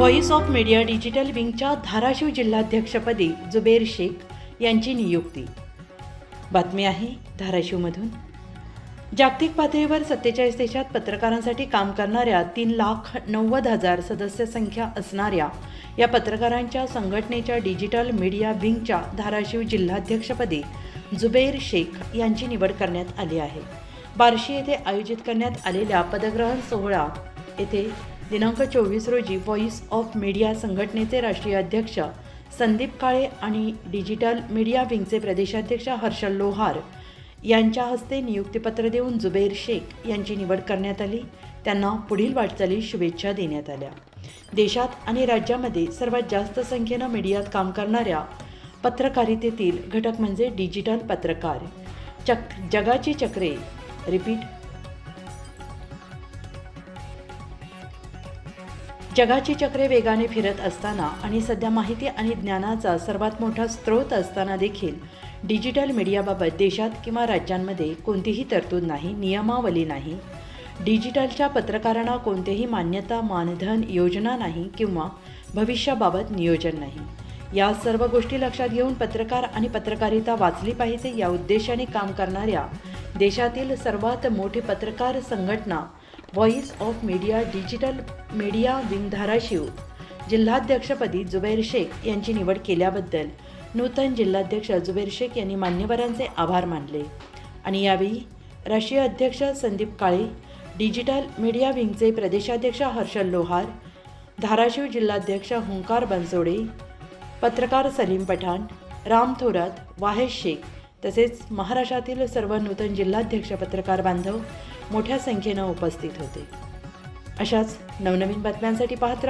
Voice of media digital विंगच्या धाराशिव जिल्हाध्यक्षपदी जुबेर शेख यांची नियुक्ती। बातमी आहे धाराशिवमधून। जागतिक पातळीवर 47 देशात पत्रकारांसाठी काम करणाऱ्या 3,90,000 सदस्य संख्या असणाऱ्या या पत्रकारांच्या संघटनेच्या डिजिटल मीडिया विंगच्या धाराशिव जिल्हाध्यक्षपदी जुबेर शेख यांची निवड करण्यात आली आहे। बार्शी येथे आयोजित करण्यात आलेल्या पदग्रहण सोहळा येथे दिनांक 24 रोजी व्हॉइस ऑफ मीडिया संघटनेचे राष्ट्रीय अध्यक्ष संदीप काळे आणि डिजिटल मीडिया विंगचे प्रदेशाध्यक्ष हर्षल लोहार यांच्या हस्ते नियुक्तीपत्र देऊन जुबेर शेख यांची निवड करण्यात आली। त्यांना पुढील वाटचालीस शुभेच्छा देण्यात आल्या। देशात आणि राज्यामध्ये सर्वात जास्त संख्येने मीडियात काम करणाऱ्या पत्रकारितेतील घटक म्हणजे डिजिटल पत्रकार। जगाची चक्रे जगाची चक्रे वेगाने फिरत असताना आणि सध्या माहिती आणि ज्ञानाचा सर्वात मोठा स्रोत असताना देखील डिजिटल मीडियाबाबत देशात किंवा राज्यांमध्ये कोणतीही तरतूद नाही, नियमावली नाही। डिजिटलच्या पत्रकारांना कोणतेही मान्यता, मानधन, योजना नाही किंवा भविष्याबाबत नियोजन नाही। या सर्व गोष्टी लक्षात घेऊन पत्रकार आणि पत्रकारिता वाचली पाहिजे या उद्देशाने काम करणाऱ्या देशातील सर्वात मोठी पत्रकार संघटना voice of media digital media wing Dharashiv जिल्हाध्यक्षपदी जुबेर शेख यांची निवड केल्याबद्दल नूतन जिल्हाध्यक्ष जुबेर शेख यांनी मान्यवरांचे आभार मानले आणि यावेळी राष्ट्रीय अध्यक्ष संदीप काळे, डिजिटल मीडिया विंगचे प्रदेशाध्यक्ष हर्षल लोहार, धाराशिव जिल्हाध्यक्ष हुंकार बनसोडे, पत्रकार सलीम पठाण, राम थोरात, वाहेश शेख तसेच महाराष्ट्रातील सर्व नूतन जिल्हाध्यक्ष पत्रकार बांधव मोठ्या संख्येने उपस्थित होते। अशाच नवनवीन बातम्यांसाठी पाहत रहा